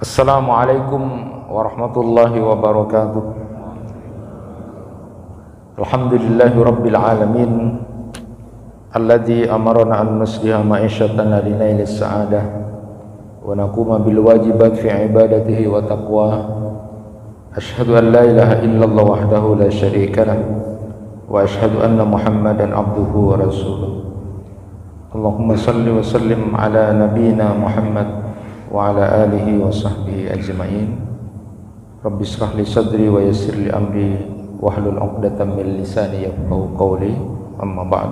Assalamualaikum warahmatullahi wabarakatuh. Alhamdulillahi rabbil alamin alladzi amarna an nusliha ma'isyatan linailis sa'adah wa naquma bil wajibat fi ibadatihi wa taqwa. Asyhadu an la ilaha illallah wahdahu la syarika lah wa asyhadu anna Muhammadan abduhu wa rasuluh. Allahumma salli wa sallim ala nabiyyina Muhammad wa ala alihi wa sahbihi ajma'in. Rabbi shrah li sadri wa yassir li amri wahlul 'uqdatam min lisani yafqahu qawli. Amma ba'd.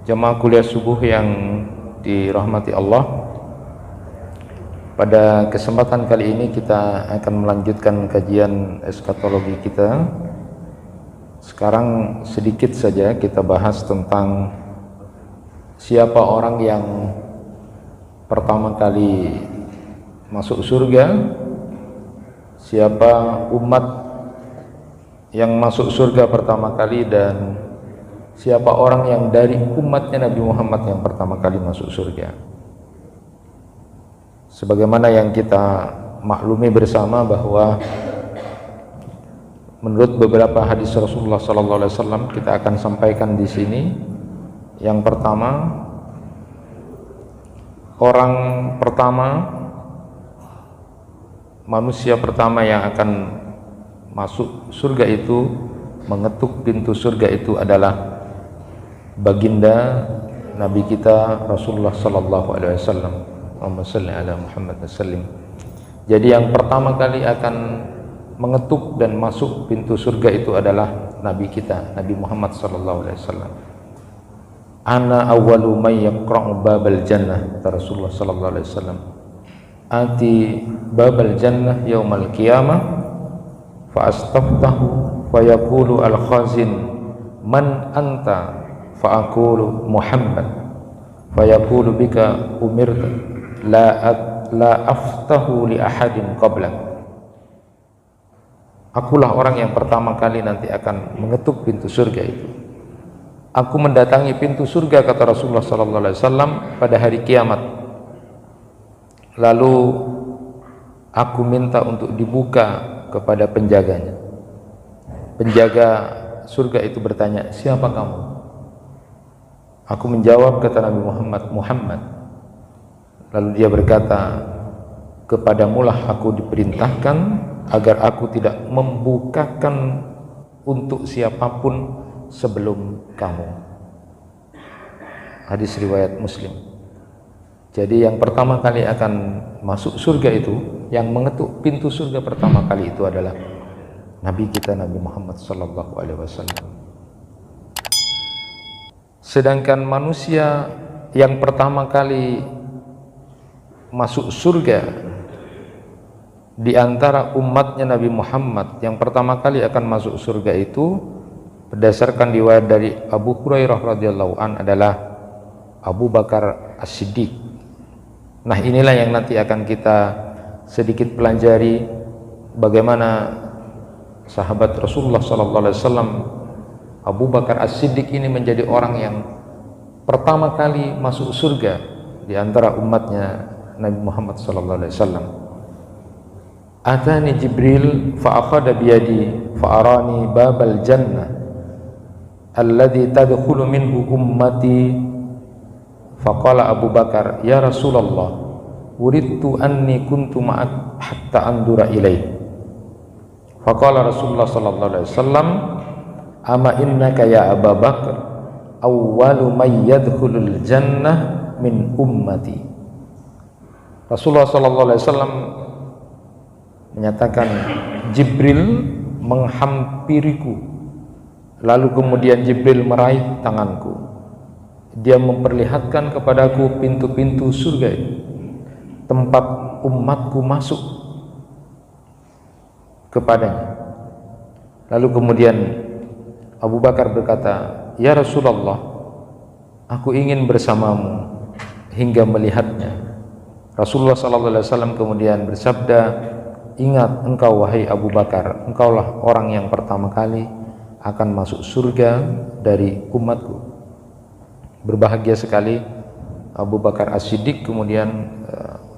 Jamaah kuliah subuh yang dirahmati Allah, pada kesempatan kali ini kita akan melanjutkan kajian eskatologi kita. Sekarang sedikit saja kita bahas tentang siapa orang yang pertama kali masuk surga, siapa umat yang masuk surga pertama kali, dan siapa orang yang dari umatnya Nabi Muhammad yang pertama kali masuk surga. Sebagaimana yang kita maklumi bersama bahwa menurut beberapa hadis Rasulullah SAW, kita akan sampaikan di sini. Yang pertama, orang pertama, manusia pertama yang akan masuk surga itu, mengetuk pintu surga itu adalah baginda Nabi kita Rasulullah sallallahu alaihi wasallam. Allahumma shalli ala Muhammad wasallim. Jadi yang pertama kali akan mengetuk dan masuk pintu surga itu adalah Nabi kita, Nabi Muhammad sallallahu alaihi wasallam. Ana awwalu may yaqra'u babal jannah, kata Rasulullah sallallahu alaihi wasallam. Ati babal jannah yaumal qiyamah fa astaftahu fa yaqulu al khazin man anta fa aqulu Muhammad fa yaqulu bika umirta la aftahu li ahadin qablak. Akulah orang yang pertama kali nanti akan mengetuk pintu surga itu. Aku mendatangi pintu surga, kata Rasulullah sallallahu alaihi wasallam, pada hari kiamat. Lalu aku minta untuk dibuka kepada penjaganya. Penjaga surga itu bertanya, "Siapa kamu?" Aku menjawab, kata Nabi Muhammad, "Muhammad." Lalu dia berkata, "Kepadamulah aku diperintahkan agar aku tidak membukakan untuk siapapun sebelum kamu." Hadis riwayat Muslim. Jadi yang pertama kali akan masuk surga itu, yang mengetuk pintu surga pertama kali itu adalah Nabi kita, Nabi Muhammad sallallahu alaihi wasallam. Sedangkan manusia yang pertama kali masuk surga di antara umatnya Nabi Muhammad, yang pertama kali akan masuk surga itu berdasarkan riwayat dari Abu Hurairah radhiyallahu an adalah Abu Bakar As-Siddiq. Nah, inilah yang nanti akan kita sedikit pelajari bagaimana sahabat Rasulullah sallallahu alaihi wasallam Abu Bakar As-Siddiq ini menjadi orang yang pertama kali masuk surga di antara umatnya Nabi Muhammad sallallahu alaihi wasallam. Atani Jibril fa akhadha bi yadi fa arani babal jannah alladhi tadkhulu minhu ummati. Faqala Abu Bakar, "Ya Rasulullah, wuridtu anni kuntu ma'ak hatta andura ilaih." Faqala Rasulullah sallallahu alaihi wasallam, "Ama innaka ya Abu Bakar awwalu may yadkhulul jannah min ummati." Rasulullah sallallahu alaihi wasallam menyatakan, Jibril menghampiriku, lalu kemudian Jibril meraih tanganku. Dia memperlihatkan kepadaku pintu-pintu surga itu, tempat umatku masuk kepadanya. Lalu kemudian Abu Bakar berkata, "Ya Rasulullah, aku ingin bersamamu hingga melihatnya." Rasulullah SAW kemudian bersabda, "Ingat engkau wahai Abu Bakar, engkaulah orang yang pertama kali akan masuk surga dari umatku." Berbahagia sekali Abu Bakar As-Siddiq kemudian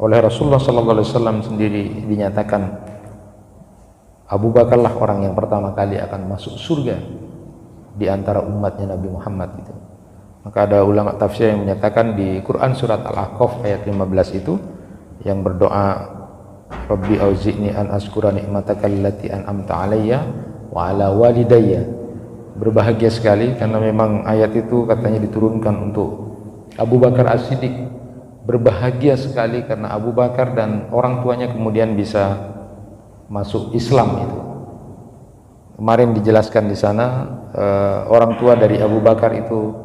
oleh Rasulullah sallallahu alaihi wasallam sendiri dinyatakan Abu Bakarlah orang yang pertama kali akan masuk surga di antara umatnya Nabi Muhammad itu. Maka ada ulama tafsir yang menyatakan di Quran surat Al-Ahqaf ayat 15 itu yang berdoa Rabbi auzi'ni an askura ni'mataka allati an'amta alayya wa ala walidayya. Berbahagia sekali karena memang ayat itu katanya diturunkan untuk Abu Bakar As-Siddiq. Berbahagia sekali karena Abu Bakar dan orang tuanya kemudian bisa masuk Islam itu. Kemarin dijelaskan di sana orang tua dari Abu Bakar itu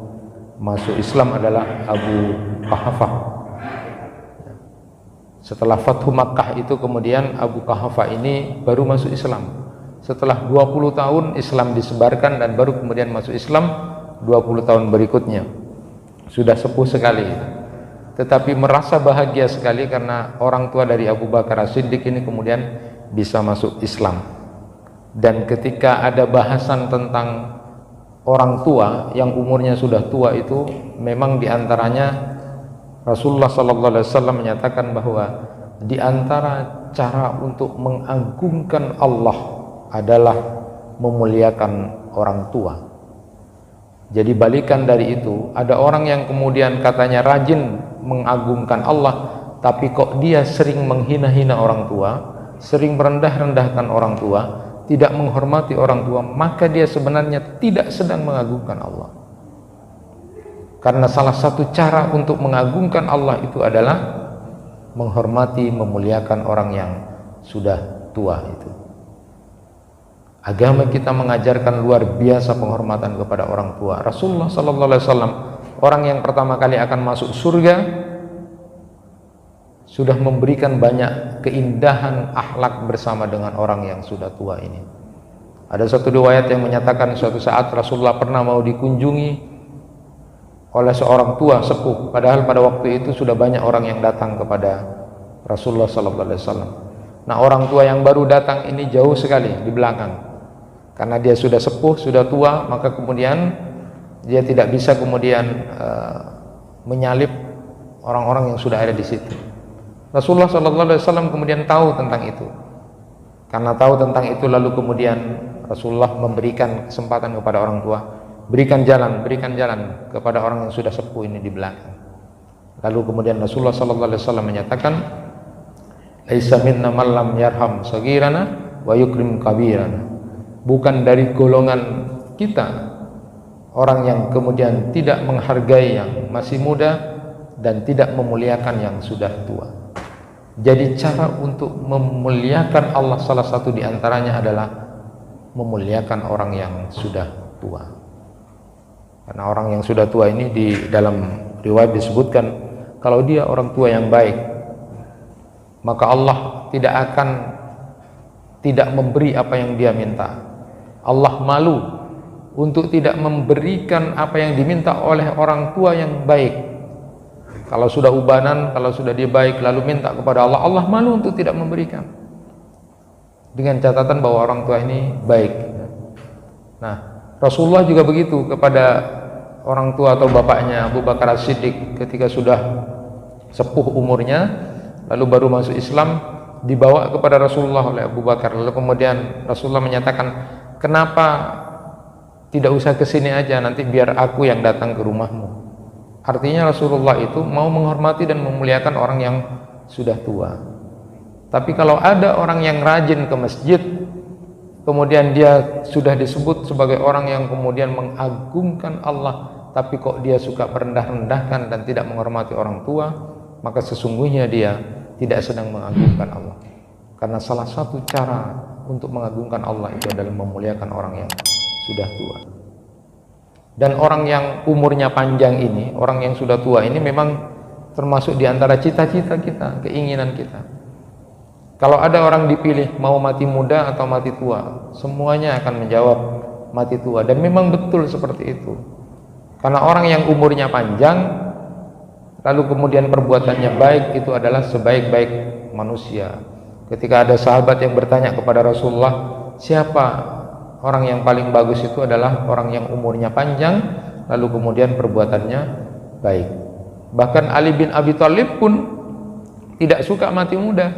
masuk Islam adalah Abu Quhafah. Setelah Fathu Makkah itu kemudian Abu Quhafah ini baru masuk Islam. Setelah 20 tahun Islam disebarkan dan baru kemudian masuk Islam 20 tahun berikutnya. Sudah sepuh sekali. Tetapi merasa bahagia sekali karena orang tua dari Abu Bakar As-Siddiq ini kemudian bisa masuk Islam. Dan ketika ada bahasan tentang orang tua yang umurnya sudah tua itu, memang diantaranya Rasulullah SAW menyatakan bahwa di antara cara untuk mengagungkan Allah adalah memuliakan orang tua. Jadi balikan dari itu, ada orang yang kemudian katanya rajin mengagungkan Allah, tapi kok dia sering menghina-hina orang tua, sering merendah-rendahkan orang tua, tidak menghormati orang tua, maka dia sebenarnya tidak sedang mengagungkan Allah. Karena salah satu cara untuk mengagungkan Allah itu adalah menghormati, memuliakan orang yang sudah tua itu. Agama kita mengajarkan luar biasa penghormatan kepada orang tua. Rasulullah SAW, orang yang pertama kali akan masuk surga, sudah memberikan banyak keindahan akhlak bersama dengan orang yang sudah tua ini. Ada satu riwayat yang menyatakan suatu saat Rasulullah pernah mau dikunjungi oleh seorang tua sepuh, padahal pada waktu itu sudah banyak orang yang datang kepada Rasulullah SAW. Nah, orang tua yang baru datang ini jauh sekali di belakang, karena dia sudah sepuh, sudah tua, maka kemudian dia tidak bisa kemudian menyalip orang-orang yang sudah ada di situ. Rasulullah SAW kemudian tahu tentang itu. Karena tahu tentang itu, lalu kemudian Rasulullah memberikan kesempatan kepada orang tua, berikan jalan kepada orang yang sudah sepuh ini di belakang. Lalu kemudian Rasulullah SAW menyatakan, laisa minna man lam yarham sagirana wa yukrim kabirana. Bukan dari golongan kita orang yang kemudian tidak menghargai yang masih muda dan tidak memuliakan yang sudah tua. Jadi cara untuk memuliakan Allah salah satu diantaranya adalah memuliakan orang yang sudah tua. Karena orang yang sudah tua ini di dalam riwayat disebutkan, kalau dia orang tua yang baik, maka Allah tidak memberi apa yang dia minta. Allah malu untuk tidak memberikan apa yang diminta oleh orang tua yang baik. Kalau sudah ubanan, kalau sudah dia baik lalu minta kepada Allah, Allah malu untuk tidak memberikan, dengan catatan bahwa orang tua ini baik. Nah, Rasulullah juga begitu kepada orang tua atau bapaknya Abu Bakar As-Siddiq ketika sudah sepuh umurnya, lalu baru masuk Islam, dibawa kepada Rasulullah oleh Abu Bakar. Lalu kemudian Rasulullah menyatakan, kenapa tidak usah ke sini aja, nanti biar aku yang datang ke rumahmu. Artinya Rasulullah itu mau menghormati dan memuliakan orang yang sudah tua. Tapi kalau ada orang yang rajin ke masjid, kemudian dia sudah disebut sebagai orang yang kemudian mengagungkan Allah, tapi kok dia suka merendah-rendahkan dan tidak menghormati orang tua, maka sesungguhnya dia tidak sedang mengagungkan Allah. Karena salah satu cara untuk mengagungkan Allah itu adalah memuliakan orang yang sudah tua. Dan orang yang umurnya panjang ini, orang yang sudah tua ini memang termasuk di antara cita-cita kita, keinginan kita. Kalau ada orang dipilih mau mati muda atau mati tua, semuanya akan menjawab mati tua. Dan memang betul seperti itu. Karena orang yang umurnya panjang lalu kemudian perbuatannya baik, itu adalah sebaik-baik manusia. Ketika ada sahabat yang bertanya kepada Rasulullah, siapa orang yang paling bagus? Itu adalah orang yang umurnya panjang lalu kemudian perbuatannya baik. Bahkan Ali bin Abi Thalib pun tidak suka mati muda.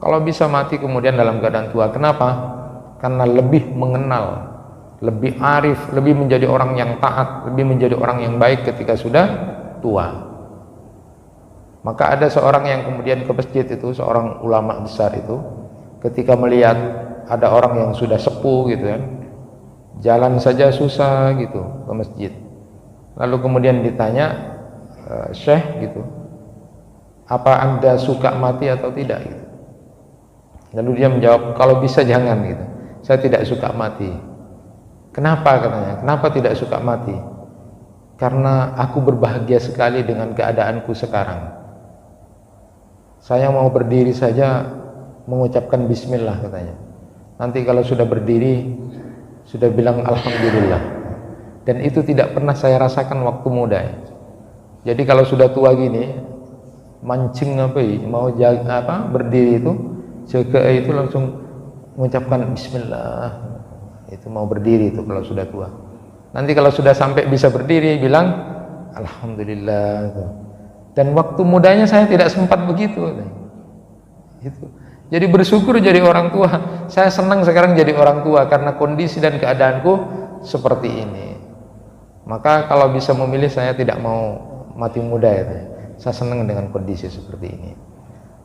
Kalau bisa mati kemudian dalam keadaan tua. Kenapa? Karena lebih mengenal, lebih arif, lebih menjadi orang yang taat, lebih menjadi orang yang baik ketika sudah tua. Maka ada seorang yang kemudian ke masjid itu, seorang ulama besar itu, ketika melihat ada orang yang sudah sepuh gitu kan, jalan saja susah gitu ke masjid. Lalu kemudian ditanya, Syekh gitu, apa Anda suka mati atau tidak gitu. Lalu dia menjawab, kalau bisa jangan gitu, saya tidak suka mati. Kenapa katanya? Kenapa tidak suka mati? Karena aku berbahagia sekali dengan keadaanku sekarang. Saya mau berdiri saja mengucapkan bismillah katanya. Nanti kalau sudah berdiri sudah bilang alhamdulillah. Dan itu tidak pernah saya rasakan waktu muda. Jadi kalau sudah tua gini, mancing mau jaga berdiri itu, jaga itu langsung mengucapkan bismillah. Itu mau berdiri itu kalau sudah tua. Nanti kalau sudah sampai bisa berdiri bilang alhamdulillah. Dan waktu mudanya saya tidak sempat begitu. Itu. Jadi bersyukur jadi orang tua. Saya senang sekarang jadi orang tua karena kondisi dan keadaanku seperti ini. Maka kalau bisa memilih, saya tidak mau mati muda ya. Saya senang dengan kondisi seperti ini.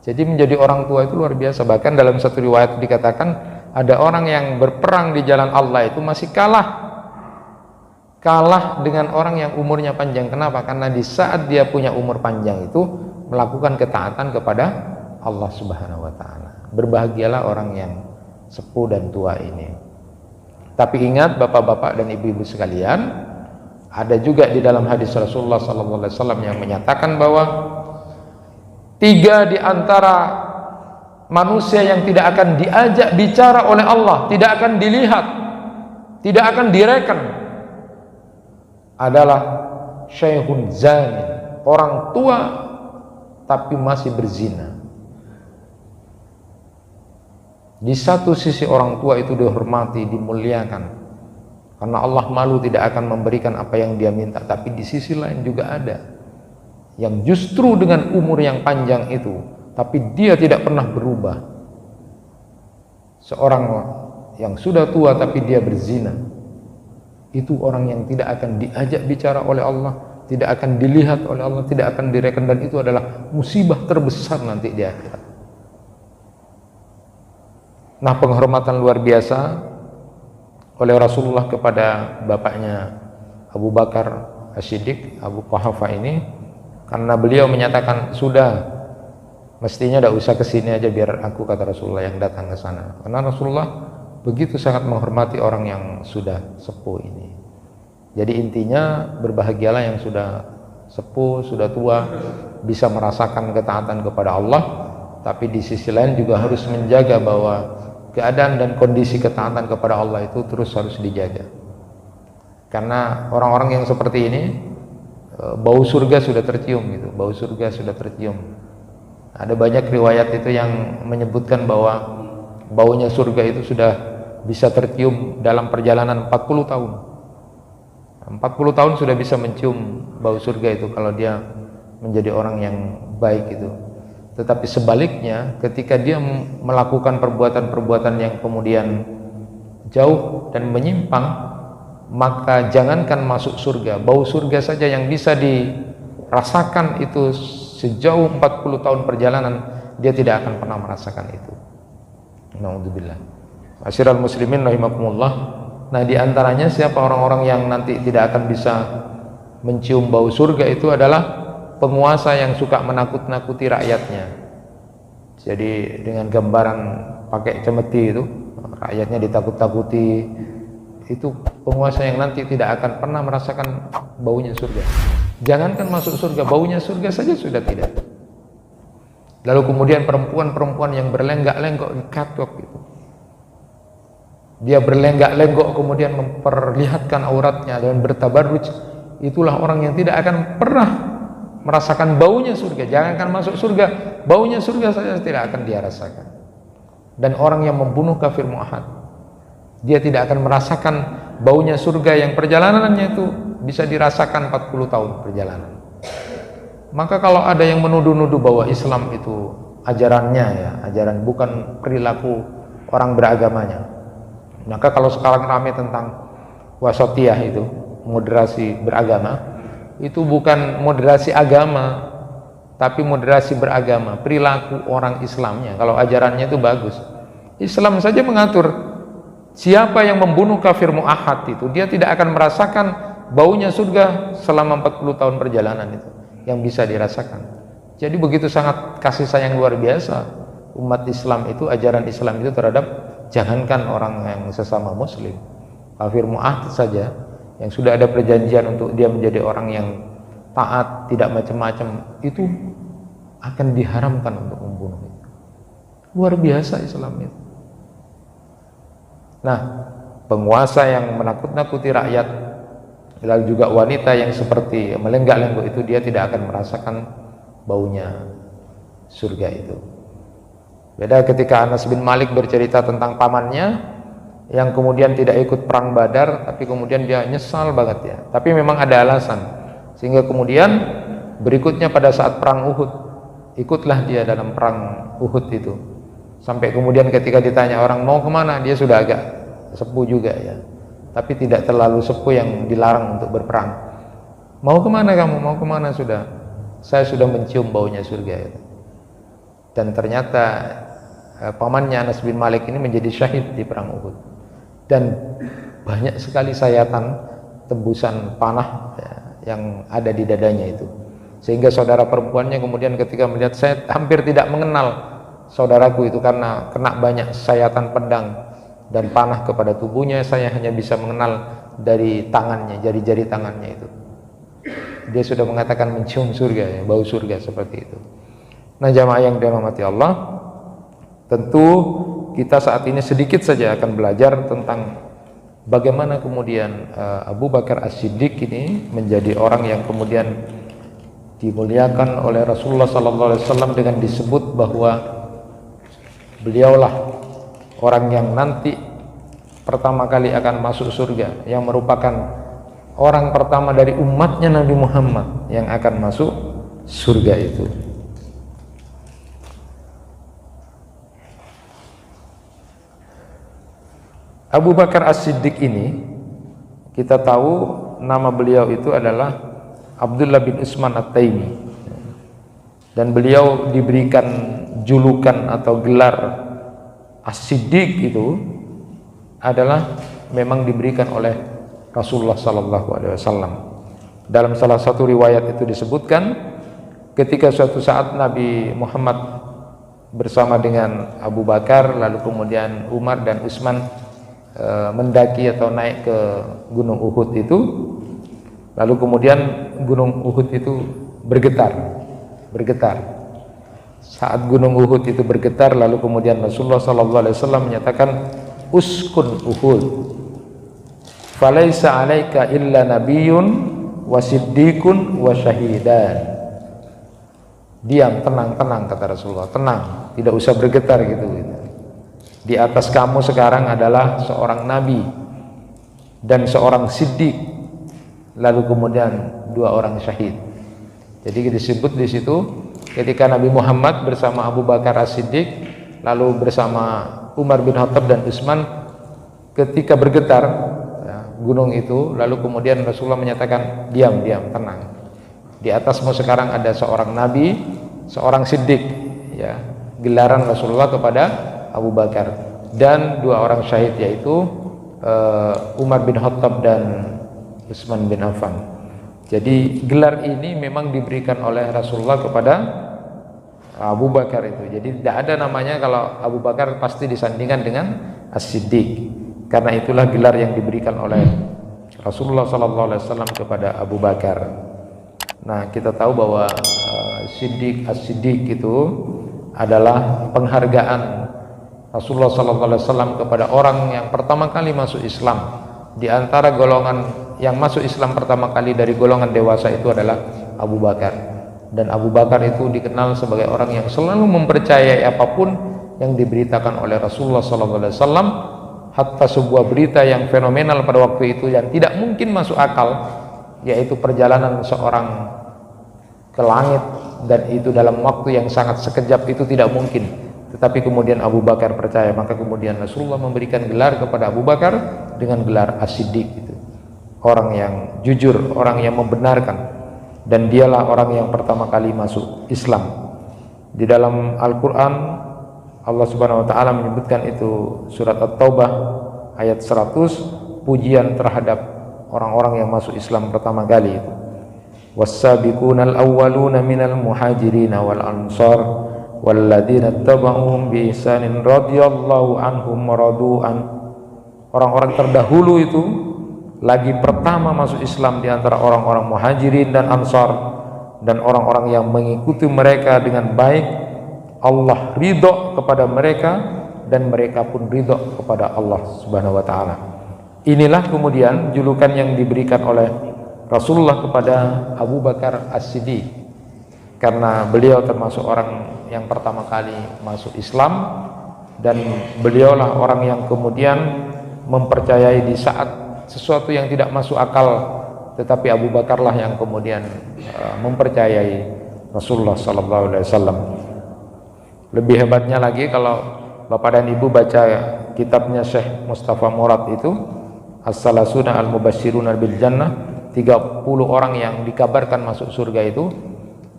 Jadi menjadi orang tua itu luar biasa. Bahkan dalam satu riwayat dikatakan ada orang yang berperang di jalan Allah itu masih kalah dengan orang yang umurnya panjang. Kenapa? Karena di saat dia punya umur panjang itu melakukan ketaatan kepada Allah Subhanahu wa taala. Berbahagialah orang yang sepuh dan tua ini. Tapi ingat bapak-bapak dan ibu-ibu sekalian, ada juga di dalam hadis Rasulullah sallallahu alaihi wasallam yang menyatakan bahwa 3 di antara manusia yang tidak akan diajak bicara oleh Allah, tidak akan dilihat, tidak akan direken, adalah syekhun zani, orang tua tapi masih berzina. Di satu sisi orang tua itu dihormati, dimuliakan, karena Allah malu tidak akan memberikan apa yang dia minta. Tapi di sisi lain juga ada yang justru dengan umur yang panjang itu, tapi dia tidak pernah berubah. Seorang yang sudah tua tapi dia berzina, itu orang yang tidak akan diajak bicara oleh Allah, tidak akan dilihat oleh Allah, tidak akan direken, dan itu adalah musibah terbesar nanti di akhirat. Nah, penghormatan luar biasa oleh Rasulullah kepada bapaknya Abu Bakar As-Siddiq, Abu Quhafa ini, karena beliau menyatakan sudah, mestinya tidak usah kesini aja, biar aku, kata Rasulullah, yang datang ke sana. Karena Rasulullah begitu sangat menghormati orang yang sudah sepuh ini. Jadi intinya berbahagialah yang sudah sepuh, sudah tua, bisa merasakan ketaatan kepada Allah, tapi di sisi lain juga harus menjaga bahwa keadaan dan kondisi ketaatan kepada Allah itu terus harus dijaga. Karena orang-orang yang seperti ini, bau surga sudah tercium gitu, bau surga sudah tercium. Ada banyak riwayat itu yang menyebutkan bahwa baunya surga itu sudah bisa tercium dalam perjalanan 40 tahun. 40 tahun sudah bisa mencium bau surga itu kalau dia menjadi orang yang baik itu. Tetapi sebaliknya, ketika dia melakukan perbuatan-perbuatan yang kemudian jauh dan menyimpang, maka jangankan masuk surga, bau surga saja yang bisa dirasakan itu sejauh 40 tahun perjalanan, dia tidak akan pernah merasakan itu. Naudzubillah. Masyiral muslimin rahimakumullah. Nah, di antaranya siapa orang-orang yang nanti tidak akan bisa mencium bau surga itu adalah penguasa yang suka menakut-nakuti rakyatnya. Jadi dengan gambaran pakai cemeti itu, rakyatnya ditakut-takuti, itu penguasa yang nanti tidak akan pernah merasakan baunya surga. Jangankan masuk surga, baunya surga saja sudah tidak. Lalu kemudian perempuan-perempuan yang berlenggak-lenggok di catwalk itu, dia berlenggak-lenggok kemudian memperlihatkan auratnya dan bertabarruj, itulah orang yang tidak akan pernah merasakan baunya surga. Jangankan masuk surga, baunya surga saja tidak akan dia rasakan. Dan orang yang membunuh kafir mu'ahad, dia tidak akan merasakan baunya surga yang perjalanannya itu bisa dirasakan 40 tahun perjalanan. Maka kalau ada yang menuduh-nuduh bahwa Islam itu ajarannya ya, ajaran bukan perilaku orang beragamanya. Maka kalau sekarang ramai tentang wasatiyah itu, moderasi beragama, itu bukan moderasi agama, tapi moderasi beragama, perilaku orang Islamnya. Kalau ajarannya itu bagus. Islam saja mengatur siapa yang membunuh kafir mu'ahad itu, dia tidak akan merasakan baunya surga selama 40 tahun perjalanan itu yang bisa dirasakan. Jadi begitu sangat kasih sayang luar biasa umat Islam itu, ajaran Islam itu terhadap jangankan orang yang sesama muslim, kafir mu'ahad saja yang sudah ada perjanjian untuk dia menjadi orang yang taat, tidak macam-macam, itu akan diharamkan untuk membunuh. Luar biasa Islam itu. Nah, penguasa yang menakut-nakuti rakyat, lalu juga wanita yang seperti melenggak-lenggok itu, dia tidak akan merasakan baunya surga itu. Beda ketika Anas bin Malik bercerita tentang pamannya yang kemudian tidak ikut perang Badar, tapi kemudian dia nyesal banget ya. Tapi memang ada alasan, sehingga kemudian berikutnya pada saat perang Uhud, ikutlah dia dalam perang Uhud itu. Sampai kemudian ketika ditanya orang mau kemana, dia sudah agak sepuh juga ya, tapi tidak terlalu sepuh yang dilarang untuk berperang. Mau kemana kamu? Mau kemana? Sudah, saya sudah mencium baunya surga ya. Dan ternyata pamannya Anas bin Malik ini menjadi syahid di perang Uhud, dan banyak sekali sayatan tembusan panah ya, yang ada di dadanya itu, sehingga saudara perempuannya kemudian ketika melihat, saya hampir tidak mengenal saudaraku itu karena kena banyak sayatan pedang dan panah kepada tubuhnya. Saya hanya bisa mengenal dari tangannya, jari-jari tangannya itu. Dia sudah mengatakan mencium surga ya, bau surga seperti itu. Nah, jamaah yang dirahmati Allah, tentu kita saat ini sedikit saja akan belajar tentang bagaimana kemudian Abu Bakar As-Siddiq ini menjadi orang yang kemudian dimuliakan oleh Rasulullah SAW dengan disebut bahwa beliaulah orang yang nanti pertama kali akan masuk surga, yang merupakan orang pertama dari umatnya Nabi Muhammad yang akan masuk surga itu. Abu Bakar As-Siddiq ini, kita tahu nama beliau itu adalah Abdullah bin Utsman At-Taimi, dan beliau diberikan julukan atau gelar As-Siddiq itu adalah memang diberikan oleh Rasulullah SAW. Dalam salah satu riwayat itu disebutkan ketika suatu saat Nabi Muhammad bersama dengan Abu Bakar, lalu kemudian Umar dan Utsman mendaki atau naik ke Gunung Uhud itu, lalu kemudian Gunung Uhud itu bergetar. Saat Gunung Uhud itu bergetar, lalu kemudian Rasulullah SAW menyatakan, uskun Uhud, falaisa alaika illa nabiyyun wa siddiqun wa syahidan. Diam, tenang, kata Rasulullah, tenang, tidak usah bergetar gitu. Di atas kamu sekarang adalah seorang nabi dan seorang siddiq, lalu kemudian 2 orang syahid. Jadi disebut di situ ketika Nabi Muhammad bersama Abu Bakar As-Siddiq, lalu bersama Umar bin Khattab dan Utsman, ketika bergetar ya, gunung itu, lalu kemudian Rasulullah menyatakan, diam, tenang. Di atasmu sekarang ada seorang nabi, seorang siddiq ya, gelaran Rasulullah kepada Abu Bakar, dan 2 orang syahid, yaitu Umar bin Khattab dan Utsman bin Affan. Jadi gelar ini memang diberikan oleh Rasulullah kepada Abu Bakar itu. Jadi tidak ada namanya kalau Abu Bakar pasti disandingkan dengan As-Siddiq, karena itulah gelar yang diberikan oleh Rasulullah SAW kepada Abu Bakar. Nah, kita tahu bahwa As-Siddiq itu adalah penghargaan Rasulullah SAW kepada orang yang pertama kali masuk Islam. Di antara golongan yang masuk Islam pertama kali dari golongan dewasa itu adalah Abu Bakar. Dan Abu Bakar itu dikenal sebagai orang yang selalu mempercayai apapun yang diberitakan oleh Rasulullah SAW, hatta sebuah berita yang fenomenal pada waktu itu yang tidak mungkin masuk akal, yaitu perjalanan seorang ke langit, dan itu dalam waktu yang sangat sekejap, itu tidak mungkin. Tetapi kemudian Abu Bakar percaya, maka kemudian Rasulullah memberikan gelar kepada Abu Bakar dengan gelar As-Siddiq, itu orang yang jujur, orang yang membenarkan, dan dialah orang yang pertama kali masuk Islam. Di dalam Al-Quran Allah Subhanahu wa Ta'ala menyebutkan itu, surat At-Taubah ayat 100, pujian terhadap orang-orang yang masuk Islam pertama kali itu. Was-sabiqunal awwaluna minal muhajirin wal ansar walladzina ittaba'uhum bi ihsanin radhiyallahu anhum wa radu'an. Orang-orang terdahulu itu lagi pertama masuk Islam di antara orang-orang muhajirin dan ansar, dan orang-orang yang mengikuti mereka dengan baik, Allah ridho kepada mereka dan mereka pun ridho kepada Allah Subhanahu wa Ta'ala. Inilah kemudian julukan yang diberikan oleh Rasulullah kepada Abu Bakar As-Siddiq, karena beliau termasuk orang yang pertama kali masuk Islam, dan beliaulah orang yang kemudian mempercayai di saat sesuatu yang tidak masuk akal, tetapi Abu Bakarlah yang kemudian mempercayai Rasulullah SAW. Lebih hebatnya lagi kalau Bapak dan Ibu baca kitabnya Syekh Mustafa Murad itu, As-Salasuna Al-Mubashiruna Bil Jannah, 30 orang yang dikabarkan masuk surga itu,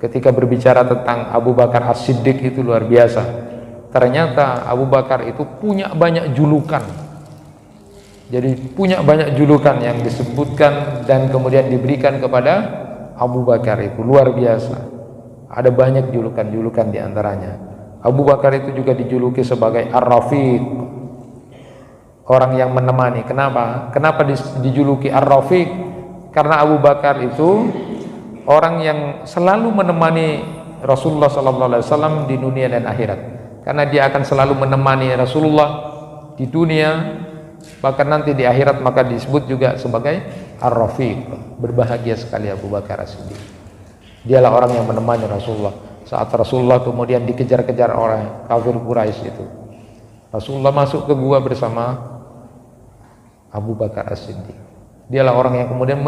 ketika berbicara tentang Abu Bakar As-Siddiq itu luar biasa. Ternyata Abu Bakar itu punya banyak julukan. Jadi punya banyak julukan yang disebutkan dan kemudian diberikan kepada Abu Bakar, itu luar biasa. Ada banyak julukan-julukan di antaranya. Abu Bakar itu juga dijuluki sebagai Ar-Rafiq, orang yang menemani. Kenapa? Kenapa dijuluki Ar-Rafiq? Karena Abu Bakar itu orang yang selalu menemani Rasulullah SAW di dunia dan akhirat. Karena dia akan selalu menemani Rasulullah di dunia, bahkan nanti di akhirat, maka disebut juga sebagai Ar-Rafiq. Berbahagia sekali Abu Bakar As-Siddiq. Dialah orang yang menemani Rasulullah saat Rasulullah kemudian dikejar-kejar oleh kafir Quraisy itu. Rasulullah masuk ke gua bersama Abu Bakar As-Siddiq. Dialah orang yang kemudian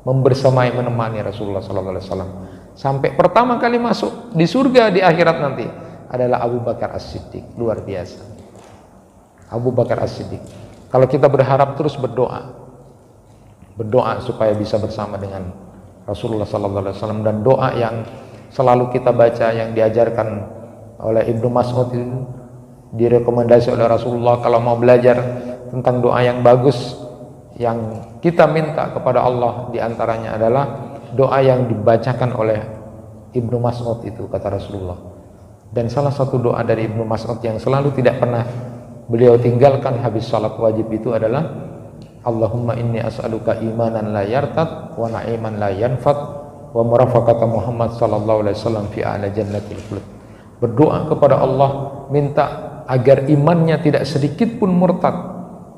membersamai, menemani Rasulullah SAW sampai pertama kali masuk di surga di akhirat nanti adalah Abu Bakar As-Siddiq. Luar biasa Abu Bakar As-Siddiq. Kalau kita berharap terus berdoa supaya bisa bersama dengan Rasulullah SAW, dan doa yang selalu kita baca yang diajarkan oleh Ibnu Mas'ud itu, direkomendasi oleh Rasulullah kalau mau belajar tentang doa yang bagus yang kita minta kepada Allah, diantaranya adalah doa yang dibacakan oleh Ibnu Mas'ud itu, kata Rasulullah. Dan salah satu doa dari Ibnu Mas'ud yang selalu tidak pernah beliau tinggalkan habis salat wajib itu adalah Allahumma inni as'aluka imanan la yartad wa na'iman la yanfad wa murafaqata Muhammad sallallahu alaihi wasallam fi a'la jannatil khuld. Berdoa kepada Allah, minta agar imannya tidak sedikit pun murtad,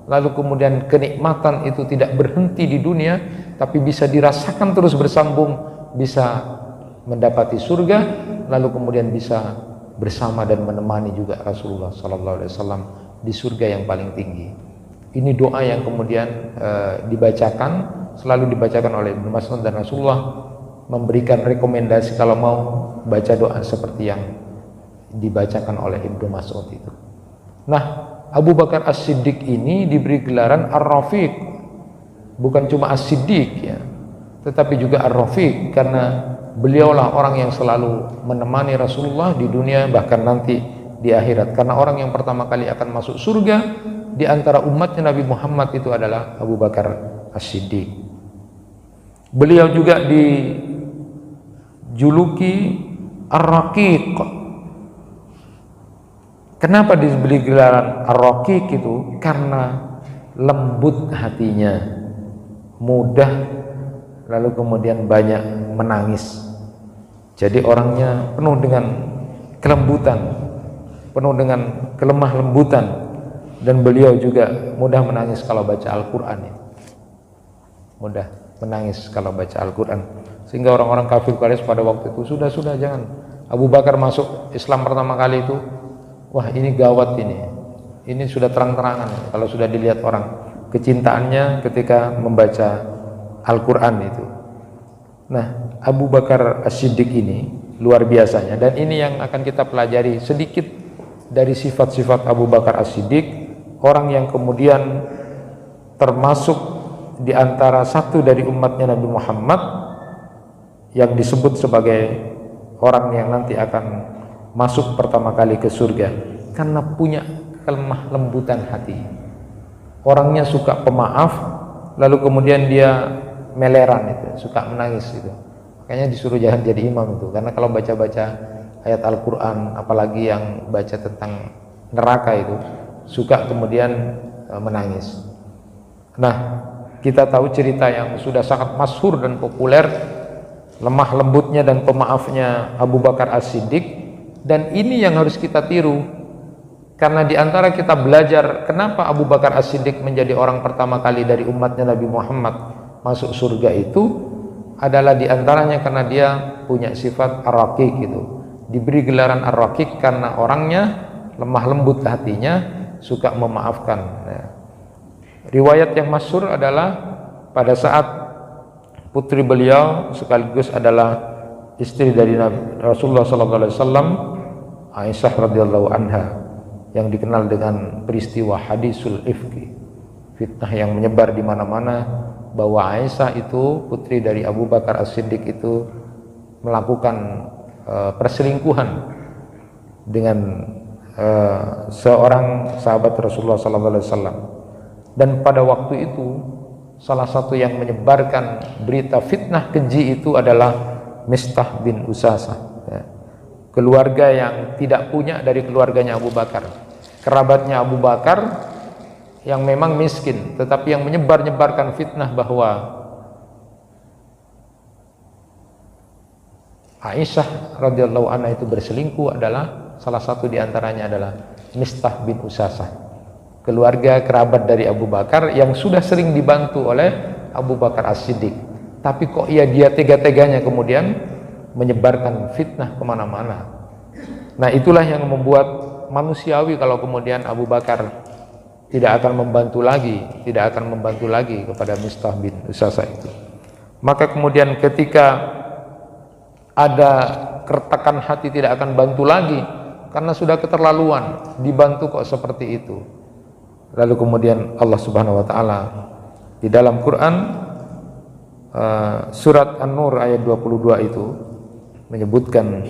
lalu kemudian kenikmatan itu tidak berhenti di dunia, tapi bisa dirasakan terus bersambung, bisa mendapati surga, lalu kemudian bisa bersama dan menemani juga Rasulullah SAW di surga yang paling tinggi. Ini doa yang kemudian dibacakan, selalu dibacakan oleh Ibnu Mas'ud, dan Rasulullah memberikan rekomendasi kalau mau baca doa seperti yang dibacakan oleh Ibnu Mas'ud itu. Nah, Abu Bakar As-Siddiq ini diberi gelaran Ar-Rafiq, bukan cuma As-Siddiq ya, tetapi juga Ar-Rafiq, karena beliaulah orang yang selalu menemani Rasulullah di dunia, bahkan nanti di akhirat. Karena orang yang pertama kali akan masuk surga di antara umatnya Nabi Muhammad itu adalah Abu Bakar As-Siddiq. Beliau juga dijuluki Ar-Raqiq. Kenapa diberi gelaran Ar-Raqiq itu? Karena lembut hatinya, mudah, lalu kemudian banyak menangis. Jadi orangnya penuh dengan kelembutan, penuh dengan kelemah lembutan, dan beliau juga mudah menangis kalau baca Al-Quran. Mudah menangis kalau baca Al-Quran, sehingga orang-orang kafir Quraisy pada waktu itu, sudah jangan. Abu Bakar masuk Islam pertama kali itu, wah ini gawat, ini sudah terang-terangan kalau sudah dilihat orang kecintaannya ketika membaca Al-Quran itu. Nah, Abu Bakar As-Siddiq ini luar biasanya, dan ini yang akan kita pelajari sedikit dari sifat-sifat Abu Bakar As-Siddiq, orang yang kemudian termasuk di antara satu dari umatnya Nabi Muhammad yang disebut sebagai orang yang nanti akan masuk pertama kali ke surga karena punya kelemah lembutan hati. Orangnya suka pemaaf, lalu kemudian dia meleran itu, suka menangis itu. Makanya disuruh jangan jadi imam itu, karena kalau baca-baca ayat Al-Quran, apalagi yang baca tentang neraka itu, suka kemudian menangis. Nah, kita tahu cerita yang sudah sangat masyhur dan populer, lemah lembutnya dan pemaafnya Abu Bakar As-Siddiq, dan ini yang harus kita tiru. Karena di antara kita belajar kenapa Abu Bakar As-Siddiq menjadi orang pertama kali dari umatnya Nabi Muhammad masuk surga itu adalah di antaranya karena dia punya sifat ar-raqiq gitu. Diberi gelaran ar-raqiq karena orangnya lemah lembut hatinya, suka memaafkan. Nah, riwayat yang masyhur adalah pada saat putri beliau sekaligus adalah istri dari Rasulullah SAW, Aisyah radhiyallahu anha, yang dikenal dengan peristiwa hadisul ifki, fitnah yang menyebar di mana-mana bahwa Aisyah itu putri dari Abu Bakar As-Siddiq itu melakukan perselingkuhan dengan seorang sahabat Rasulullah SAW. Dan pada waktu itu salah satu yang menyebarkan berita fitnah keji itu adalah Mistah bin Usasah, ya. Keluarga yang tidak punya dari keluarganya Abu Bakar, kerabatnya Abu Bakar yang memang miskin, tetapi yang menyebar-nyebarkan fitnah bahwa Aisyah radhiyallahu anha itu berselingkuh adalah salah satu diantaranya adalah Mistah bin Usasah, keluarga kerabat dari Abu Bakar yang sudah sering dibantu oleh Abu Bakar As-Siddiq, tapi kok dia tega-teganya kemudian menyebarkan fitnah kemana-mana. Nah, itulah yang membuat manusiawi kalau kemudian Abu Bakar tidak akan membantu lagi kepada Mistah bin Usasah itu. Maka kemudian ketika ada keretakan hati, tidak akan bantu lagi karena sudah keterlaluan dibantu kok seperti itu. Lalu kemudian Allah Subhanahu wa taala di dalam Quran surat An-Nur ayat 22 itu menyebutkan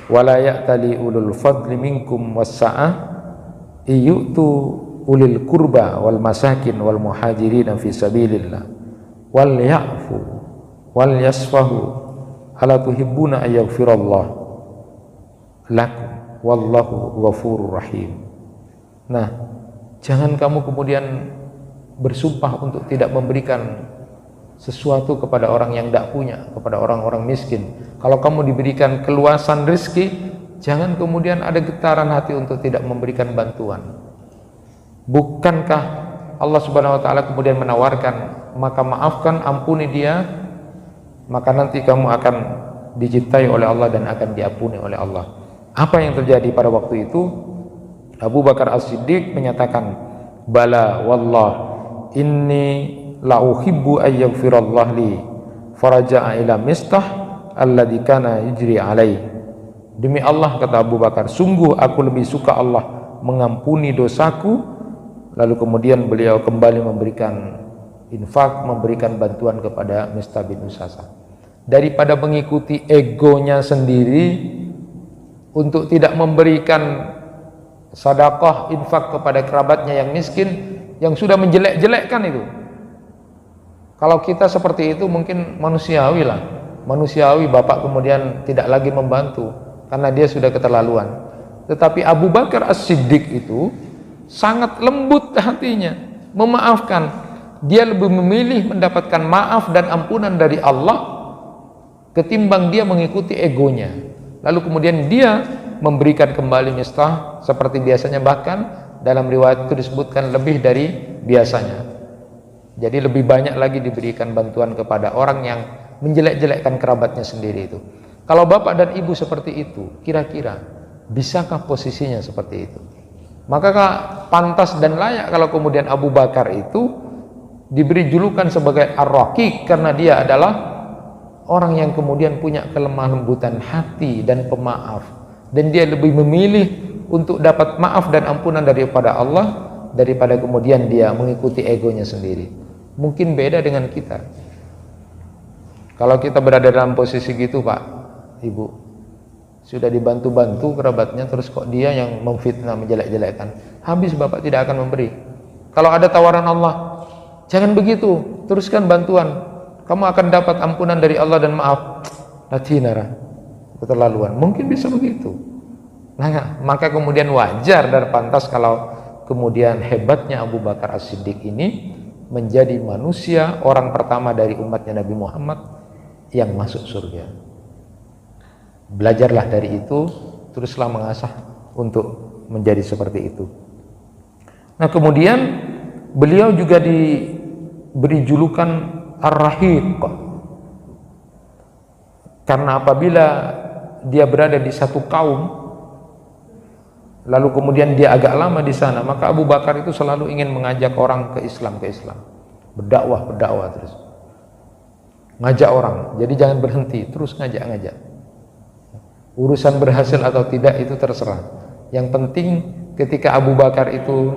wala ya'tali ulul fadli minkum was-sa'ah iyutu ulil kurba wal masakin wal muhajirin fi sabilillah wal ya'fu wal yasfahu ala tuhibbuna ayaghfirallah lakum wallahu ghafurur rahim. Nah, jangan kamu kemudian bersumpah untuk tidak memberikan sesuatu kepada orang yang tidak punya, kepada orang-orang miskin. Kalau kamu diberikan keluasan rezeki, jangan kemudian ada getaran hati untuk tidak memberikan bantuan. Bukankah Allah Subhanahu wa taala kemudian menawarkan, maka maafkan, ampuni dia, maka nanti kamu akan dicintai oleh Allah dan akan diampuni oleh Allah. Apa yang terjadi pada waktu itu? Abu Bakar As-Siddiq menyatakan, bala wallah inni la uhibbu ayyaghfirallah li, faraja'a ila Mistah alladhi kana yujri alai. Demi Allah, kata Abu Bakar, sungguh aku lebih suka Allah mengampuni dosaku. Lalu kemudian beliau kembali memberikan infak, memberikan bantuan kepada Mistah bin Usasah, daripada mengikuti egonya sendiri untuk tidak memberikan sedekah, infak kepada kerabatnya yang miskin, yang sudah menjelek-jelekkan itu. Kalau kita seperti itu mungkin manusiawi lah, manusiawi bapak kemudian tidak lagi membantu karena dia sudah keterlaluan. Tetapi Abu Bakar As-Siddiq itu sangat lembut hatinya, memaafkan. Dia lebih memilih mendapatkan maaf dan ampunan dari Allah ketimbang dia mengikuti egonya. Lalu kemudian dia memberikan kembali Mistah seperti biasanya, bahkan dalam riwayat itu disebutkan lebih dari biasanya. Jadi lebih banyak lagi diberikan bantuan kepada orang yang menjelek-jelekkan kerabatnya sendiri itu. Kalau bapak dan ibu seperti itu, kira-kira bisakah posisinya seperti itu? Maka pantas dan layak kalau kemudian Abu Bakar itu diberi julukan sebagai ar-raqiq karena dia adalah orang yang kemudian punya kelemah lembutan hati dan pemaaf, dan dia lebih memilih untuk dapat maaf dan ampunan daripada Allah daripada kemudian dia mengikuti egonya sendiri. Mungkin beda dengan kita. Kalau kita berada dalam posisi gitu, Pak, Ibu, sudah dibantu-bantu kerabatnya, terus kok dia yang memfitnah, menjelek-jelekkan, habis Bapak tidak akan memberi. Kalau ada tawaran Allah, jangan begitu, teruskan bantuan, kamu akan dapat ampunan dari Allah dan maaf. Latinara, keterlaluan. Mungkin bisa begitu. Nah, maka kemudian wajar dan pantas kalau kemudian hebatnya Abu Bakar As-Siddiq ini menjadi manusia orang pertama dari umatnya Nabi Muhammad yang masuk surga. Belajarlah dari itu, teruslah mengasah untuk menjadi seperti itu. Nah, kemudian beliau juga diberi julukan Ar-Rahiq, karena apabila dia berada di satu kaum, lalu kemudian dia agak lama di sana, maka Abu Bakar itu selalu ingin mengajak orang ke Islam, berdakwah terus, ngajak orang. Jadi jangan berhenti, terus ngajak. Urusan berhasil atau tidak itu terserah. Yang penting ketika Abu Bakar itu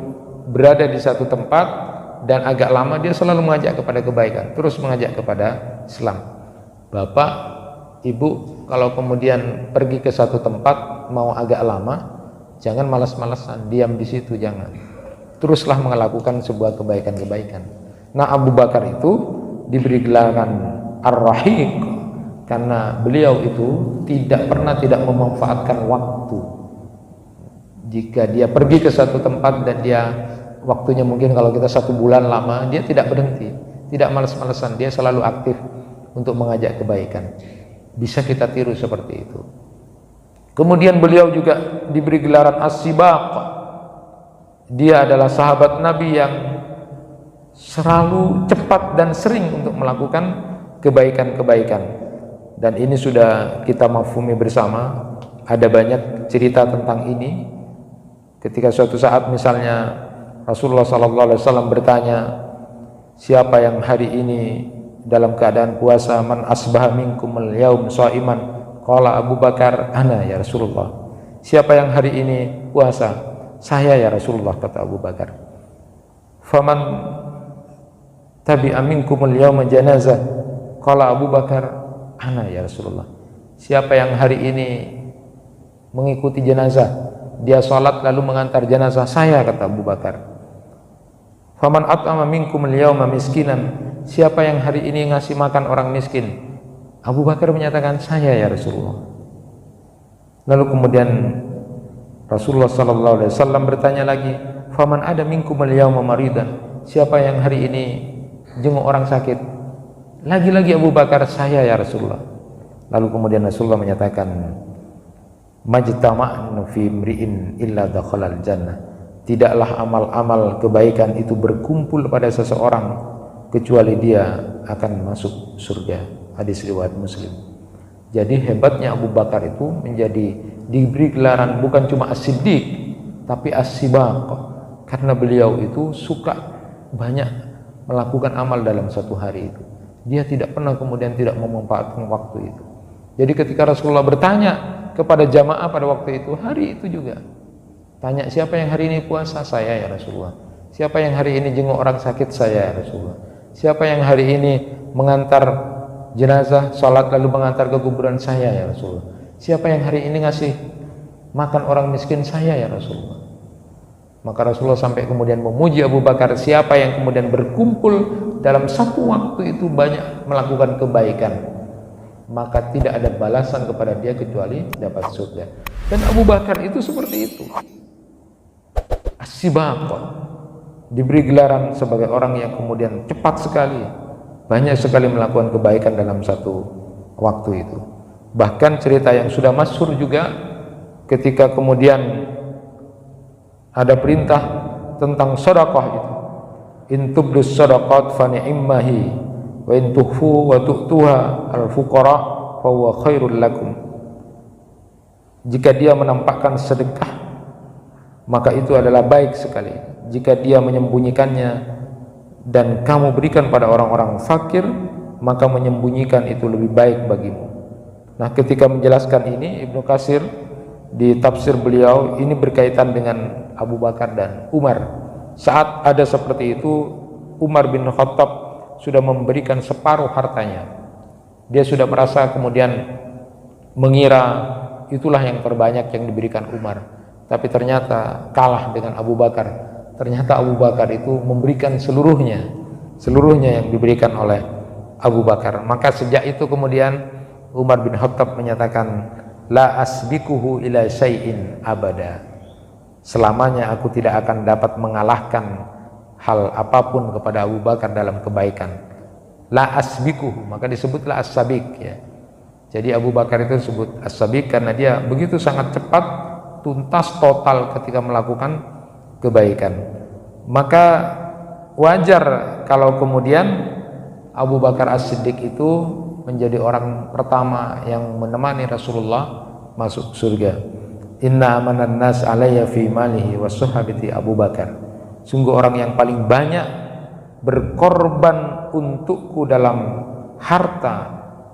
berada di satu tempat dan agak lama, dia selalu mengajak kepada kebaikan, terus mengajak kepada Islam. Bapak, Ibu, kalau kemudian pergi ke satu tempat mau agak lama, jangan malas-malasan, diam di situ, jangan. Teruslah melakukan sebuah kebaikan-kebaikan. Nah, Abu Bakar itu diberi gelaran Ar-Rahiq karena beliau itu tidak pernah tidak memanfaatkan waktu. Jika dia pergi ke satu tempat dan dia waktunya mungkin kalau kita 1 bulan lama, dia tidak berhenti, tidak malas-malasan, dia selalu aktif untuk mengajak kebaikan. Bisa kita tiru seperti itu. Kemudian beliau juga diberi gelaran As-Sibaq. Dia adalah sahabat Nabi yang selalu cepat dan sering untuk melakukan kebaikan-kebaikan. Dan ini sudah kita mafhumi bersama. Ada banyak cerita tentang ini. Ketika suatu saat misalnya Rasulullah SAW bertanya, siapa yang hari ini dalam keadaan puasa? Man asbaha minkumul yaum shaiman. Qala Abu Bakar, ana ya Rasulullah. Siapa yang hari ini puasa? Saya ya Rasulullah, kata Abu Bakar. Faman tabi'a minkumul yauma janazah. Qala Abu Bakar, ana ya Rasulullah. Siapa yang hari ini mengikuti jenazah, dia sholat lalu mengantar jenazah? Saya, kata Abu Bakar. Faman at'ama minkumul yauma miskinan. Siapa yang hari ini ngasih makan orang miskin? Abu Bakar menyatakan, saya ya Rasulullah. Lalu kemudian Rasulullah SAW bertanya lagi, faman ada minkumul yauma maridan. Siapa yang hari ini jenguk orang sakit? Lagi-lagi Abu Bakar, saya ya Rasulullah. Lalu kemudian Rasulullah menyatakan, majtama'nu fi imri'in illa dakhalal jannah. Tidaklah amal-amal kebaikan itu berkumpul pada seseorang kecuali dia akan masuk surga. Hadis riwayat Muslim. Jadi hebatnya Abu Bakar itu menjadi diberi gelaran bukan cuma As-Siddiq tapi As-Sibaq, karena beliau itu suka banyak melakukan amal dalam satu hari itu. Dia tidak pernah kemudian tidak memanfaatkan waktu itu. Jadi ketika Rasulullah bertanya kepada jamaah pada waktu itu, hari itu juga tanya, siapa yang hari ini puasa? Saya ya Rasulullah. Siapa yang hari ini jenguk orang sakit? Saya ya Rasulullah. Siapa yang hari ini mengantar jenazah, salat lalu mengantar ke kuburan? Saya ya Rasulullah. Siapa yang hari ini ngasih makan orang miskin? Saya ya Rasulullah. Maka Rasulullah sampai kemudian memuji Abu Bakar, siapa yang kemudian berkumpul dalam satu waktu itu banyak melakukan kebaikan, maka tidak ada balasan kepada dia kecuali dapat surga. Dan Abu Bakar itu seperti itu. As-Sibaq, diberi gelaran sebagai orang yang kemudian cepat sekali, banyak sekali melakukan kebaikan dalam satu waktu itu. Bahkan cerita yang sudah masyhur juga ketika kemudian ada perintah tentang sedekah itu, in tubdus sadaqat fa ni'mahi wa in tukhfu wa tu'tuha al-fuqara fa huwa khairul lakum. Jika dia menampakkan sedekah, maka itu adalah baik sekali. Jika dia menyembunyikannya dan kamu berikan pada orang-orang fakir, maka menyembunyikan itu lebih baik bagimu. Nah, ketika menjelaskan ini, Ibnu Katsir di tafsir beliau ini berkaitan dengan Abu Bakar dan Umar. Saat ada seperti itu, Umar bin Khattab sudah memberikan separuh hartanya. Dia sudah merasa kemudian mengira itulah yang terbanyak yang diberikan Umar, tapi ternyata kalah dengan Abu Bakar. Ternyata Abu Bakar itu memberikan seluruhnya yang diberikan oleh Abu Bakar. Maka sejak itu kemudian Umar bin Khattab menyatakan, la asbikuhu ila syai'in abada, selamanya aku tidak akan dapat mengalahkan hal apapun kepada Abu Bakar dalam kebaikan. La asbikuhu, maka disebutlah as-sabiq ya. Jadi Abu Bakar itu disebut as-sabiq karena dia begitu sangat cepat, tuntas, total ketika melakukan kebaikan. Maka wajar kalau kemudian Abu Bakar As-Siddiq itu menjadi orang pertama yang menemani Rasulullah masuk surga. Inna amanan nas alayya fi malihi wa sahabati Abu Bakar. Sungguh orang yang paling banyak berkorban untukku dalam harta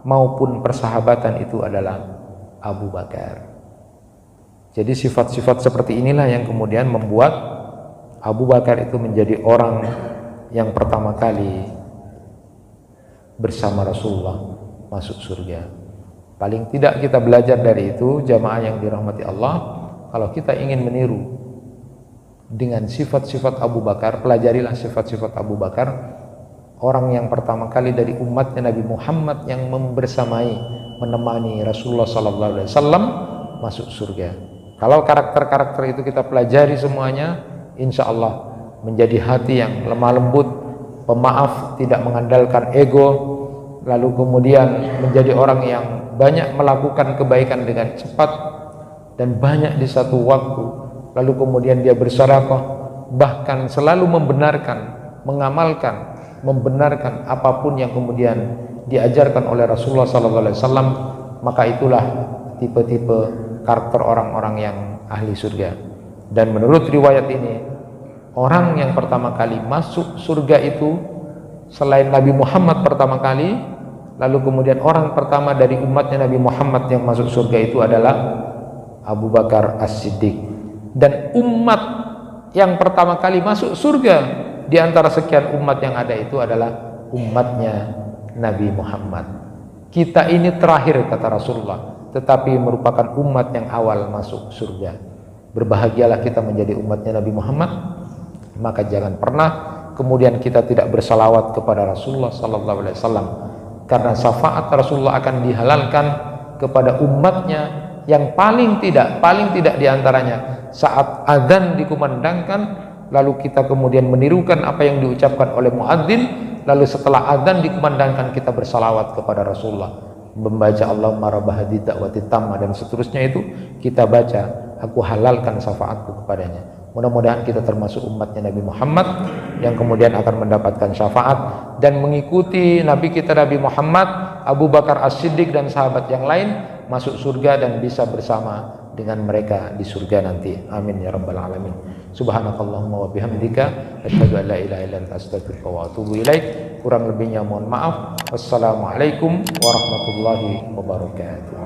maupun persahabatan itu adalah Abu Bakar. Jadi sifat-sifat seperti inilah yang kemudian membuat Abu Bakar itu menjadi orang yang pertama kali bersama Rasulullah masuk surga. Paling tidak kita belajar dari itu, jamaah yang dirahmati Allah, kalau kita ingin meniru dengan sifat-sifat Abu Bakar, pelajarilah sifat-sifat Abu Bakar, orang yang pertama kali dari umatnya Nabi Muhammad yang membersamai, menemani Rasulullah SAW masuk surga. Kalau karakter-karakter itu kita pelajari semuanya, insya Allah menjadi hati yang lemah lembut, pemaaf, tidak mengandalkan ego, lalu kemudian menjadi orang yang banyak melakukan kebaikan dengan cepat dan banyak di satu waktu, lalu kemudian dia bersedekah, bahkan selalu membenarkan, mengamalkan, membenarkan apapun yang kemudian diajarkan oleh Rasulullah SAW. Maka itulah tipe-tipe karakter orang-orang yang ahli surga. Dan menurut riwayat ini, orang yang pertama kali masuk surga itu selain Nabi Muhammad pertama kali, lalu kemudian orang pertama dari umatnya Nabi Muhammad yang masuk surga itu adalah Abu Bakar As-Siddiq. Dan umat yang pertama kali masuk surga di antara sekian umat yang ada itu adalah umatnya Nabi Muhammad. Kita ini terakhir kata Rasulullah, tetapi merupakan umat yang awal masuk surga. Berbahagialah kita menjadi umatnya Nabi Muhammad. Maka jangan pernah kemudian kita tidak bersalawat kepada Rasulullah SAW, karena syafaat Rasulullah akan dihalalkan kepada umatnya yang paling tidak diantaranya saat azan dikumandangkan, lalu kita kemudian menirukan apa yang diucapkan oleh muadzin, lalu setelah azan dikumandangkan kita bersalawat kepada Rasulullah, membaca Allahumma rabb hadhihi da'wati tammah dan seterusnya, itu kita baca, aku halalkan syafaatku kepadanya. Mudah-mudahan kita termasuk umatnya Nabi Muhammad yang kemudian akan mendapatkan syafaat dan mengikuti Nabi kita Nabi Muhammad, Abu Bakar As-Siddiq dan sahabat yang lain masuk surga dan bisa bersama dengan mereka di surga nanti. Amin ya rabbal alamin. Subhanakallahumma wa bihamdika asyhadu an la ilaha illa anta astaghfiruka wa atubu ilaik. Kurang lebihnya mohon maaf. Wassalamualaikum warahmatullahi wabarakatuh.